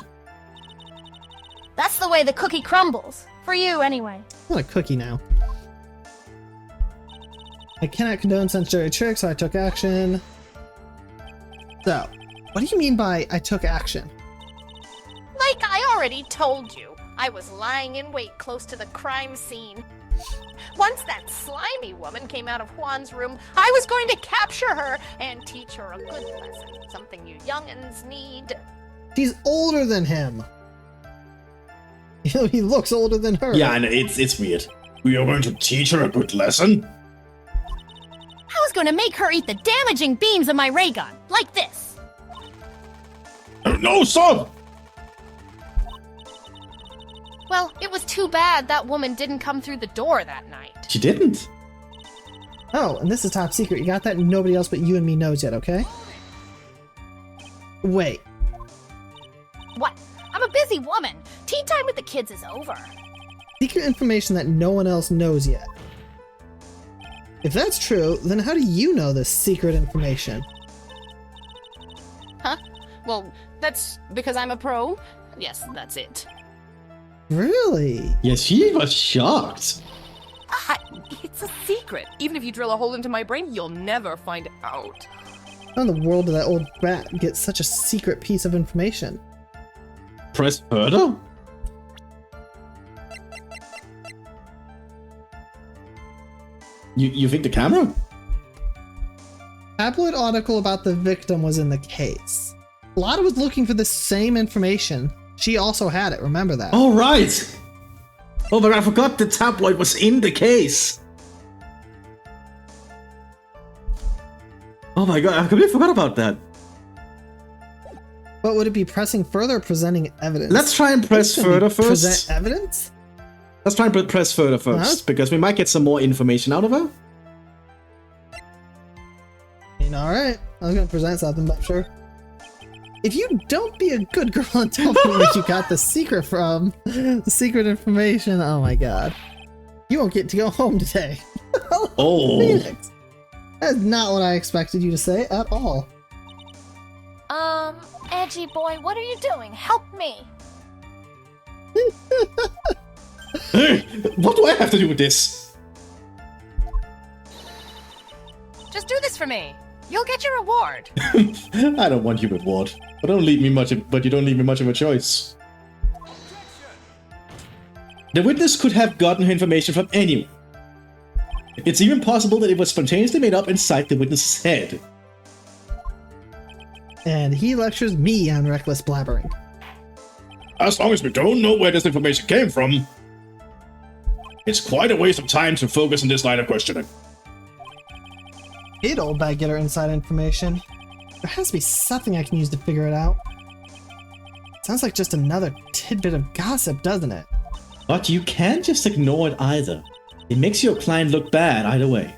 That's the way the cookie crumbles. For you, anyway.
I want a cookie now. I cannot condone such dirty tricks, so I took action. So, what do you mean by I took action?
Like I already told you, I was lying in wait close to the crime scene. Once that slimy woman came out of Juan's room, I was going to capture her and teach her a good lesson. Something you young'uns need.
She's older than him. You know, he looks older than her.
Yeah, and it's weird.
We are going to teach her a good lesson?
I was gonna make her eat the damaging beams of my ray gun, like this.
No, stop!
Well, it was too bad that woman didn't come through the door that night.
She didn't.
Oh, and this is top secret. You got that? Nobody else but you and me knows yet, okay? Wait.
What? I'm a busy woman. Tea time with the kids is over.
Secret information that no one else knows yet. If that's true, then how do you know this secret information?
Huh? Well, that's because I'm a pro. Yes, that's it.
Really?
Yeah, she was shocked.
It's a secret. Even if you drill a hole into my brain, you'll never find out.
How in the world did that old rat get such a secret piece of information?
Press further? You think the camera?
Tabloid article about the victim was in the case. Lotta was looking for the same information. She also had it, remember that.
Oh, right! Oh, but I forgot the tabloid was in the case! Oh my god, I completely forgot about that.
But would it be pressing further or presenting evidence?
Let's try and press further first.
Present evidence?
Let's try and press further first, because we might get some more information out of her.
Alright, I was gonna present something, but sure. If you don't be a good girl and tell me where you got the secret from, the secret information, oh my god. You won't get to go home today.
Oh.
Phoenix. That is not what I expected you to say at all.
Edgy boy, what are you doing? Help me.
Hey, what do I have to do with this?
Just do this for me. You'll get your reward.
I don't want your reward. But you don't leave me much of a choice. The witness could have gotten her information from anyone. It's even possible that it was spontaneously made up inside the witness's head.
And he lectures me on reckless blabbering.
As long as we don't know where this information came from, it's quite a waste of time to focus on this line of questioning.
Did old bag get her inside information? There has to be something I can use to figure it out. Sounds like just another tidbit of gossip, doesn't it?
But you can't just ignore it either. It makes your client look bad either way.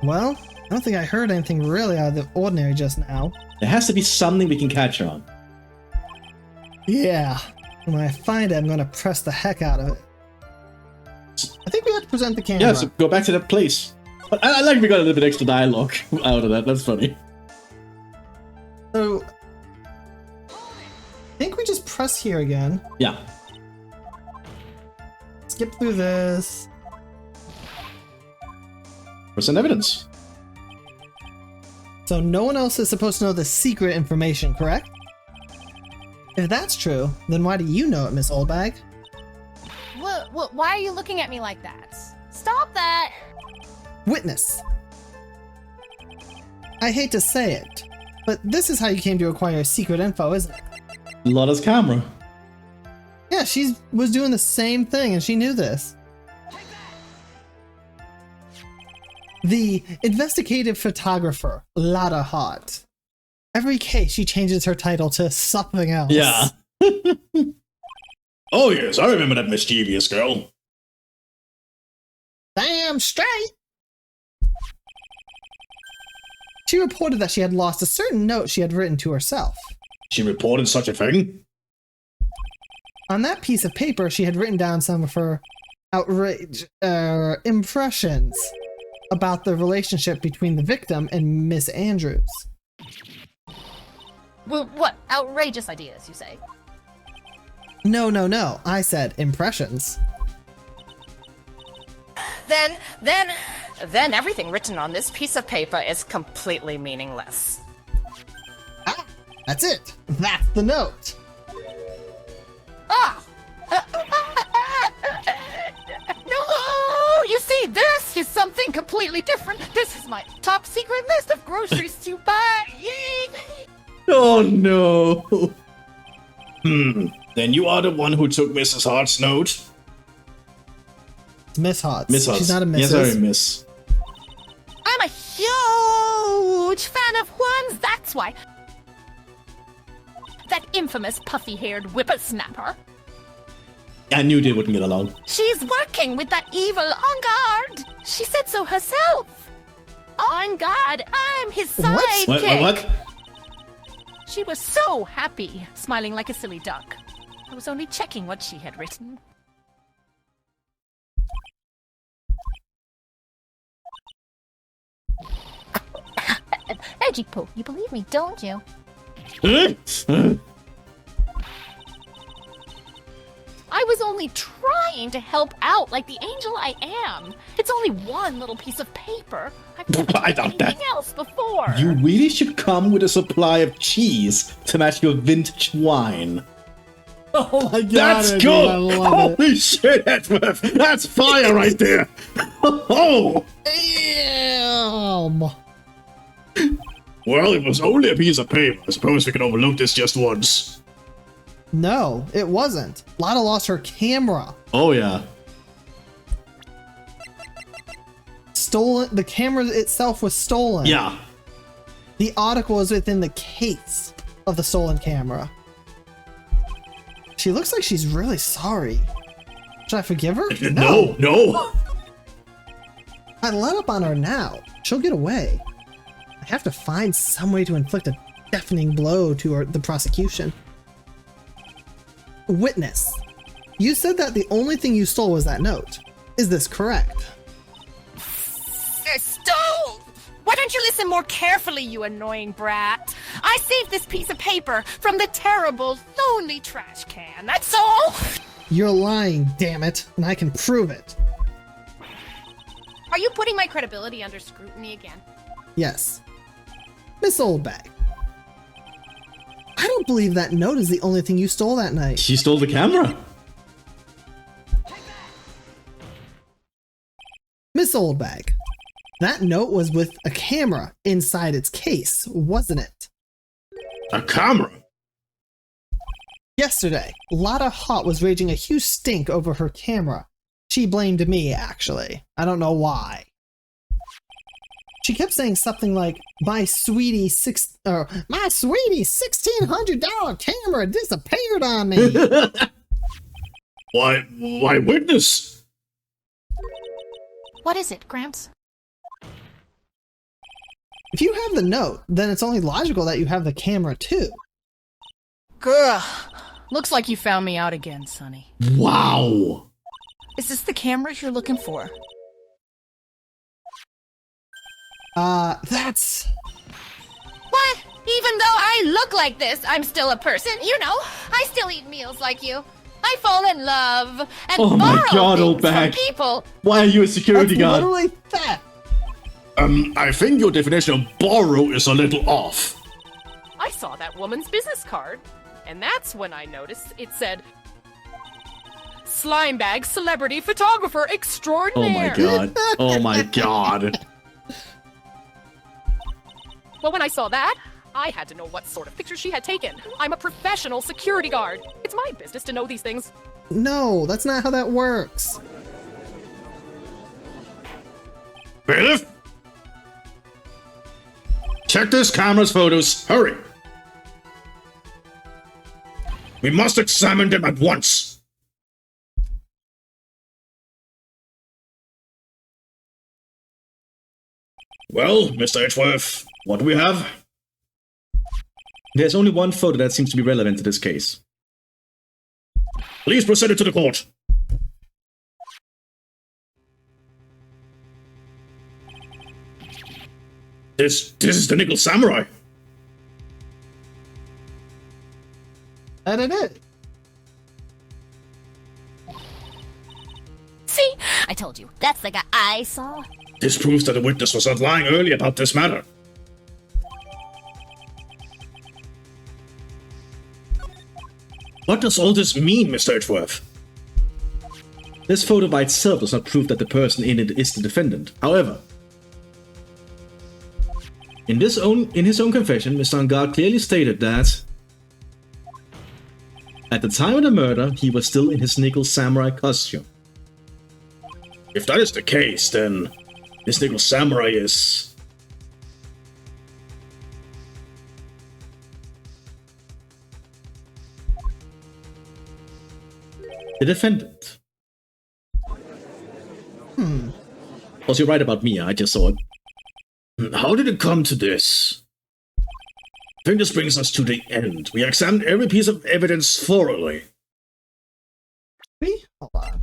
Well, I don't think I heard anything really out of the ordinary just now.
There has to be something we can catch her on.
Yeah. And when I find it, I'm gonna press the heck out of it. I think we have to present the camera.
Yeah, so go back to that place. But I like we got a little bit extra dialogue out of that. That's funny.
So, I think we just press here again.
Yeah.
Skip through this.
Present evidence.
So no one else is supposed to know the secret information, correct? If that's true, then why do you know it, Miss Oldbag?
Why are you looking at me like that? Stop that!
Witness. I hate to say it, but this is how you came to acquire secret info, isn't it?
Lotta's camera.
Yeah, she was doing the same thing and she knew this. The investigative photographer, Lotta Hart. Every case she changes her title to something else.
Yeah.
Oh yes, I remember that mischievous girl.
Damn straight! She reported that she had lost a certain note she had written to herself.
She reported such a thing?
On that piece of paper, she had written down some of her impressions about the relationship between the victim and Miss Andrews.
Well, what outrageous ideas, you say?
No. I said impressions.
Then everything written on this piece of paper is completely meaningless.
Ah, that's it. That's the note.
Ah! No! You see, this is something completely different. This is my top secret list of groceries to buy.
Oh no.
Then you are the one who took Mrs. Hart's note?
It's Miss Hotz.
Miss Hotz.
She's not a Mrs.
Yes, sorry, Miss.
I'm a huge fan of Juan's, that's why. That infamous puffy-haired whippersnapper.
I knew they wouldn't get along.
She's working with that evil On Guard. She said so herself. On Guard, I'm his sidekick.
What?
She was so happy, smiling like a silly duck. I was only checking what she had written. Edgy-poo, you believe me, don't you? I was only trying to help out like the angel I am. It's only one little piece of paper. I've never
I
done
doubt that.
anything else before.
You really should come with a supply of cheese to match your vintage wine.
Oh my god.
That's
Eddie,
good!
I love it.
Holy shit, Edward! That's fire right there! Oh!
Damn.
Well, it was only a piece of paper. I suppose we can overlook this just once.
No, it wasn't. Lotta lost her camera.
Oh yeah.
Stolen. The camera itself was stolen.
Yeah.
The article is within the case of the stolen camera. She looks like she's really sorry. Should I forgive her?
No.
I let up on her now. She'll get away. I have to find some way to inflict a deafening blow to the prosecution. Witness. You said that the only thing you stole was that note. Is this correct?
Stole! Why don't you listen more carefully, you annoying brat? I saved this piece of paper from the terrible, lonely trash can, that's all!
You're lying, damn it, and I can prove it.
Are you putting my credibility under scrutiny again?
Yes. Miss Oldbag. I don't believe that note is the only thing you stole that night.
She stole the camera.
Miss Oldbag. That note was with a camera inside its case, wasn't it?
A camera?
Yesterday, Lotta Hart was raging a huge stink over her camera. She blamed me, actually. I don't know why. She kept saying something like, my sweetie $1,600 camera disappeared on me.
Why, witness?
What is it, Gramps?
If you have the note, then it's only logical that you have the camera too.
Grr. Looks like you found me out again, Sonny.
Wow.
Is this the camera you're looking for?
That's...
What? Even though I look like this, I'm still a person. You know, I still eat meals like you. I fall in love and
Oh my
borrow
God,
things
old bag.
from people.
Why are you a security
That's
guard?
literally theft.
I think your definition of borrow is a little off.
I saw that woman's business card, and that's when I noticed it said, Slimebag celebrity photographer
Oh
extraordinaire.
my god. Oh my god.
Well, when I saw that, I had to know what sort of picture she had taken. I'm a professional security guard. It's my business to know these things.
No, that's not how that works.
Bailiff? Check this camera's photos. Hurry! We must examine them at once. Well, Mr. Edgeworth, what do we have?
There's only one photo that seems to be relevant to this case.
Please proceed it to the court. This is the Nickel Samurai.
And it is.
See? I told you. That's the guy I saw.
This proves that the witness was not lying earlier about this matter. What does all this mean, Mr. Edgeworth?
This photo by itself does not prove that the person in it is the defendant. However, in his own confession, Mr. Angard clearly stated that at the time of the murder, he was still in his Nickel Samurai costume.
If that is the case, then this Nickel Samurai is...
The defendant. Was you right about me? I just saw it.
How did it come to this? I think this brings us to the end. We examined every piece of evidence thoroughly.
Hold on.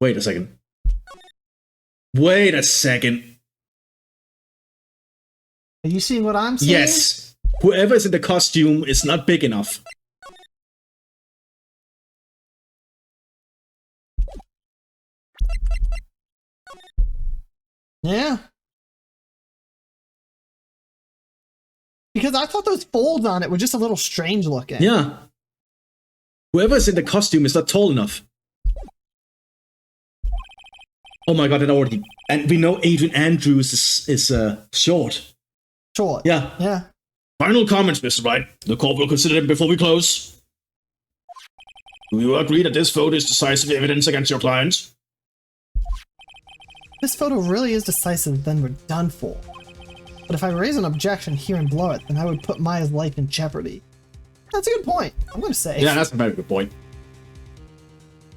Wait a second. Wait a second.
Are you seeing what I'm seeing?
Yes. Whoever is in the costume is not big enough.
Yeah. Because I thought those folds on it were just a little strange looking.
Yeah. Whoever is in the costume is not tall enough. Oh my god, that already... And we know Adrian Andrews is short.
Short.
Yeah.
Yeah.
Final comments, Mr. Wright. The court will consider them before we close. Do you agree that this photo is decisive evidence against your client?
This photo really is decisive, then we're done for. But if I raise an objection here and blow it, then I would put Maya's life in jeopardy. That's a good point, I'm gonna say.
Yeah, that's a very good point.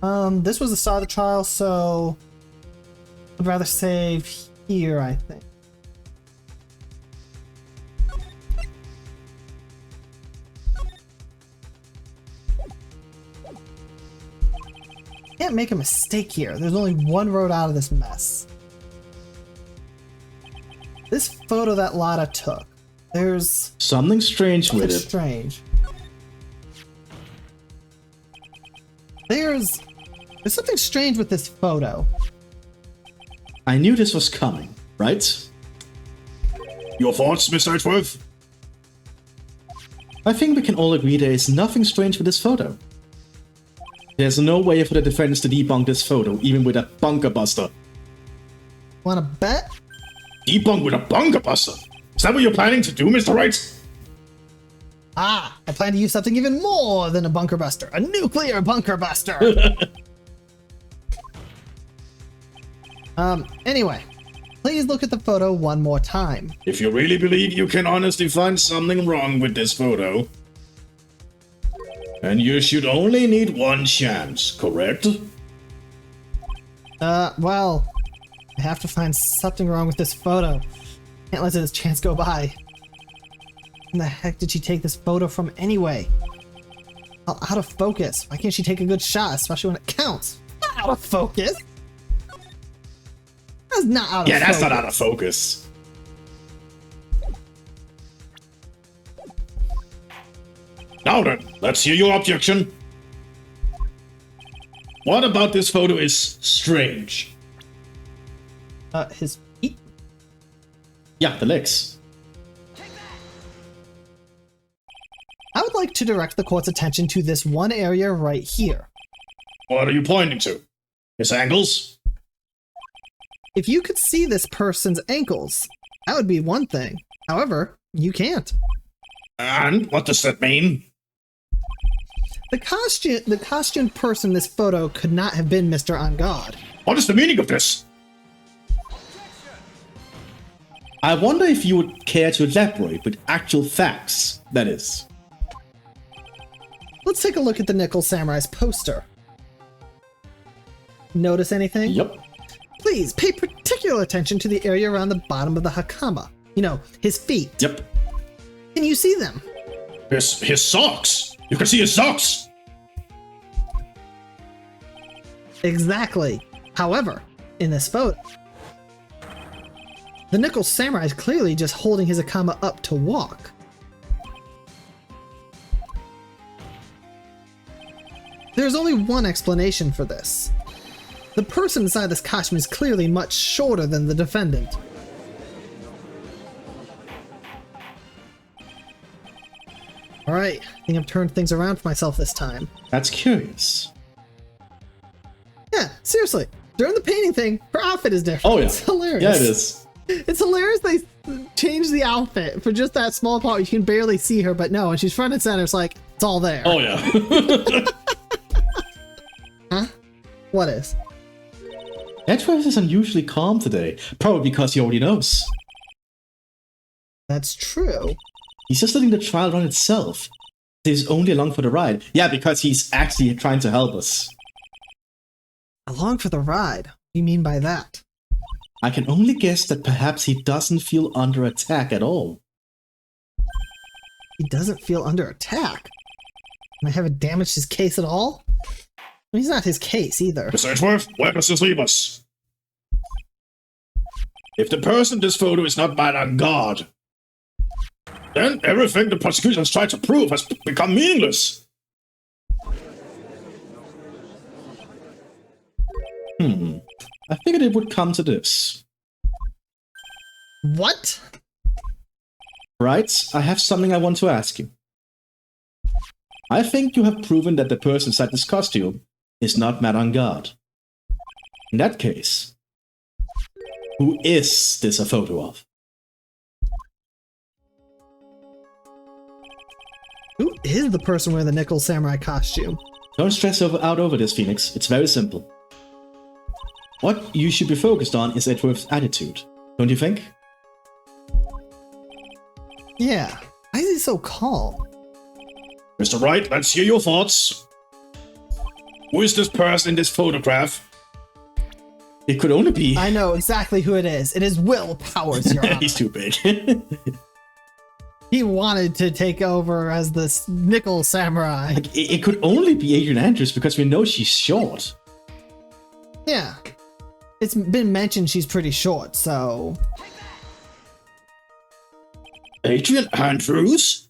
This was the start of the trial, so I'd rather save here, I think. Can't make a mistake here. There's only one road out of this mess. This photo that Lotta took. There's
Something strange with
something
it.
strange. There's something strange with this photo.
I knew this was coming, right?
Your thoughts, Mr. Edgeworth?
I think we can all agree there is nothing strange with this photo. There's no way for the defense to debunk this photo, even with a bunker buster.
Wanna bet?
Debunk with a bunker buster? Is that what you're planning to do, Mr. Wright?
Ah, I plan to use something even more than a bunker buster. A nuclear bunker buster! Anyway. Please look at the photo one more time.
If you really believe you can honestly find something wrong with this photo, and you should only need one chance, correct?
Well, I have to find something wrong with this photo. Can't let this chance go by. When the heck did she take this photo from anyway? Out of focus. Why can't she take a good shot, especially when it counts? Not out of focus. That's not out of focus.
Yeah, that's not out of focus. Now then, let's hear your objection. What about this photo is strange?
His feet?
Yeah, the legs.
How would like to direct the court's attention to this one area right here.
What are you pointing to? His ankles?
If you could see this person's ankles, that would be one thing. However, you can't.
And what does that mean?
The costumed person in this photo could not have been Mr. On God.
What is the meaning of this?
I wonder if you would care to elaborate with actual facts, that is.
Let's take a look at the Nickel Samurai's poster. Notice anything?
Yep.
Please pay particular attention to the area around the bottom of the hakama. You know, his feet.
Yep.
Can you see them?
His socks! You can see his socks!
Exactly. However, in this photo, the Nickel Samurai is clearly just holding his hakama up to walk. There's only one explanation for this. The person inside this costume is clearly much shorter than the defendant. Alright, I think I've turned things around for myself this time.
That's curious.
Yeah, seriously. During the painting thing, her outfit is different.
Oh, yeah.
It's hilarious.
Yeah, it is.
It's hilarious they changed the outfit for just that small part. You can barely see her, but no, when she's front and center, it's like, it's all there.
Oh, yeah.
Huh? What is?
Edgeworth is unusually calm today, probably because he already knows.
That's true.
He's just letting the trial run itself. He's only along for the ride. Yeah, because he's actually trying to help us.
Along for the ride? What do you mean by that?
I can only guess that perhaps he doesn't feel under attack at all.
He doesn't feel under attack? And I haven't damaged his case at all? I mean, he's not his case either.
Mr. Edgeworth, where does this leave us? If the person in this photo is not mad on God, then everything the prosecution has tried to prove has become meaningless.
I figured it would come to this.
What?
Right, I have something I want to ask you. I think you have proven that the person inside this costume is not mad on God. In that case, who is this a photo of?
Who is the person wearing the Nickel Samurai costume?
Don't stress out over this, Phoenix. It's very simple. What you should be focused on is Edgeworth's attitude, don't you think?
Yeah. Why is he so calm?
Mr. Wright, let's hear your thoughts. Who is this person in this photograph?
It could only be...
I know exactly who it is. It is Will Powers, Your Honor.
He's too big.
He wanted to take over as this Nickel Samurai.
Like, it could only be Adrian Andrews because we know she's short.
Yeah. It's been mentioned she's pretty short, so...
Adrian Andrews?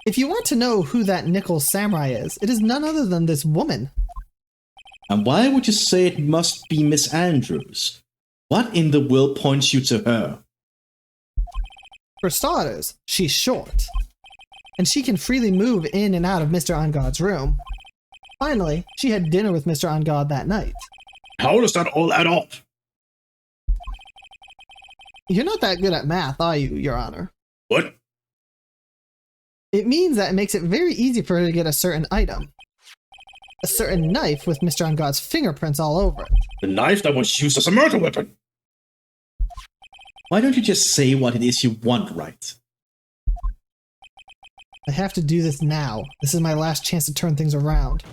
If you want to know who that Nickel Samurai is, it is none other than this woman.
And why would you say it must be Miss Andrews? What in the will points you to her?
For starters, she's short. And she can freely move in and out of Mr. On God's room. Finally, she had dinner with Mr. On God that night.
How does that all add up?
You're not that good at math, are you, Your Honor?
What?
It means that it makes it very easy for her to get a certain item. A certain knife with Mr. On God's fingerprints all over it.
The knife that was used as a murder weapon.
Why don't you just say what it is you want, Wright?
I have to do this now. This is my last chance to turn things around.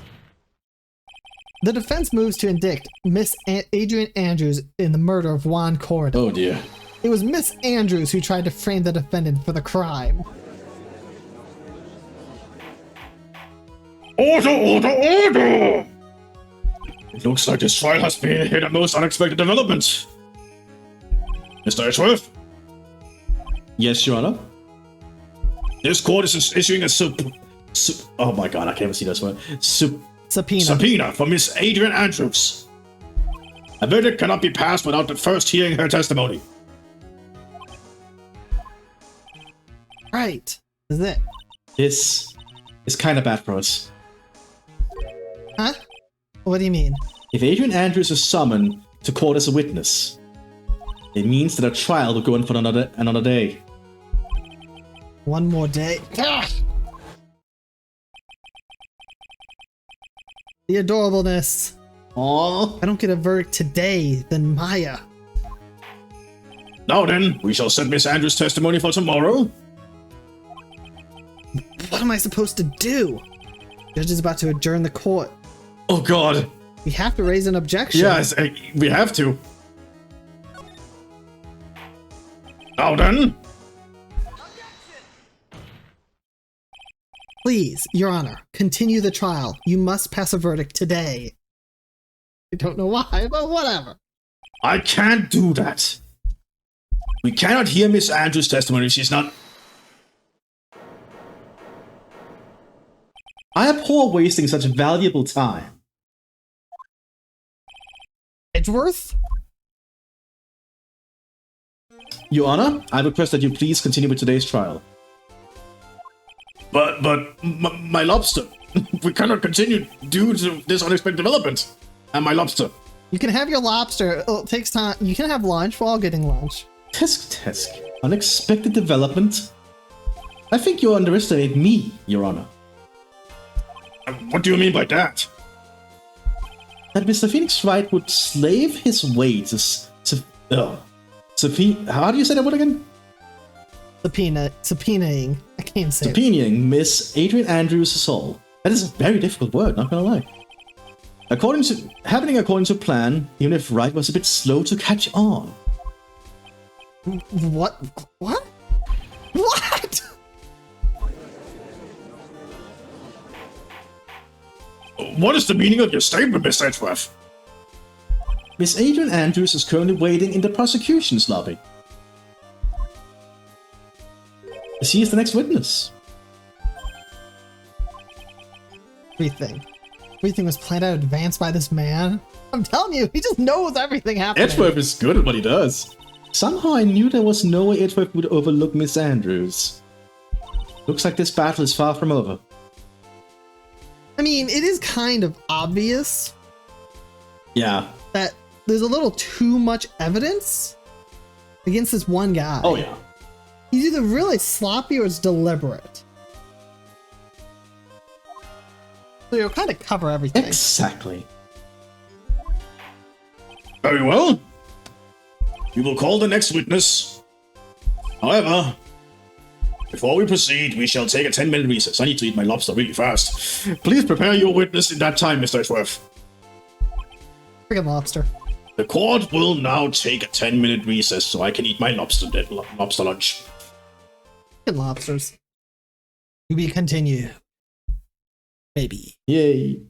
The defense moves to indict Miss Adrian Andrews in the murder of Juan Cordo.
Oh dear.
It was Miss Andrews who tried to frame the defendant for the crime.
Order, order, order! It looks like this trial has been hit a most unexpected development. Mr. Edgeworth?
Yes, Your Honor?
This court is issuing a oh my god, I can't even see this word.
Subpoena.
For Miss Adrian Andrews. A verdict cannot be passed without the first hearing her testimony.
Right. This is it.
This is kind of bad for us.
Huh? What do you mean?
If Adrian Andrews is summoned to court as a witness, it means that a trial will go on for another day.
One more day. Ugh! The adorableness.
Aww.
I don't get a verdict today, then Maya.
Now then, we shall set Miss Andrews' testimony for tomorrow.
What am I supposed to do? Judge is about to adjourn the court.
Oh god.
We have to raise an objection.
Yes, we have to. Now then.
Please, Your Honor, continue the trial. You must pass a verdict today. I don't know why, but whatever.
I can't do that. We cannot hear Miss Andrews' testimony if she's not...
I abhor wasting such valuable time.
Edgeworth?
Your Honor, I request that you please continue with today's trial.
But my lobster. We cannot continue due to this unexpected development. And my lobster.
You can have your lobster. Oh, it takes time. You can have lunch. We're all getting lunch.
Tisk. Unexpected development? I think you underestimate me, Your Honor.
What do you mean by that?
That Mr. Phoenix Wright would slave his way to how do you say that word again?
Subpoenaing. I can't say it.
Subpoenaing Miss Adrian Andrews' soul. That is a very difficult word, not gonna lie. According to plan, even if Wright was a bit slow to catch on.
What? What? What?
What is the meaning of your statement, Miss Edgeworth?
Miss Adrian Andrews is currently waiting in the prosecution's lobby. She is the next witness.
Everything was planned out in advance by this man. I'm telling you, he just knows everything happening.
Edgeworth is good at what he does. Somehow I knew there was no way Edgeworth would overlook Miss Andrews. Looks like this battle is far from over.
I mean, it is kind of obvious.
Yeah.
That there's a little too much evidence against this one guy.
Oh yeah.
He's either really sloppy or it's deliberate. So you'll kind of cover everything.
Exactly.
Very well. We will call the next witness. However, before we proceed, we shall take a 10-minute recess. I need to eat my lobster really fast. Please prepare your witness in that time, Mr. Edgeworth.
Freaking lobster.
The court will now take a 10-minute recess so I can eat my lobster lunch.
Freaking lobsters. To be continued. Maybe.
Yay.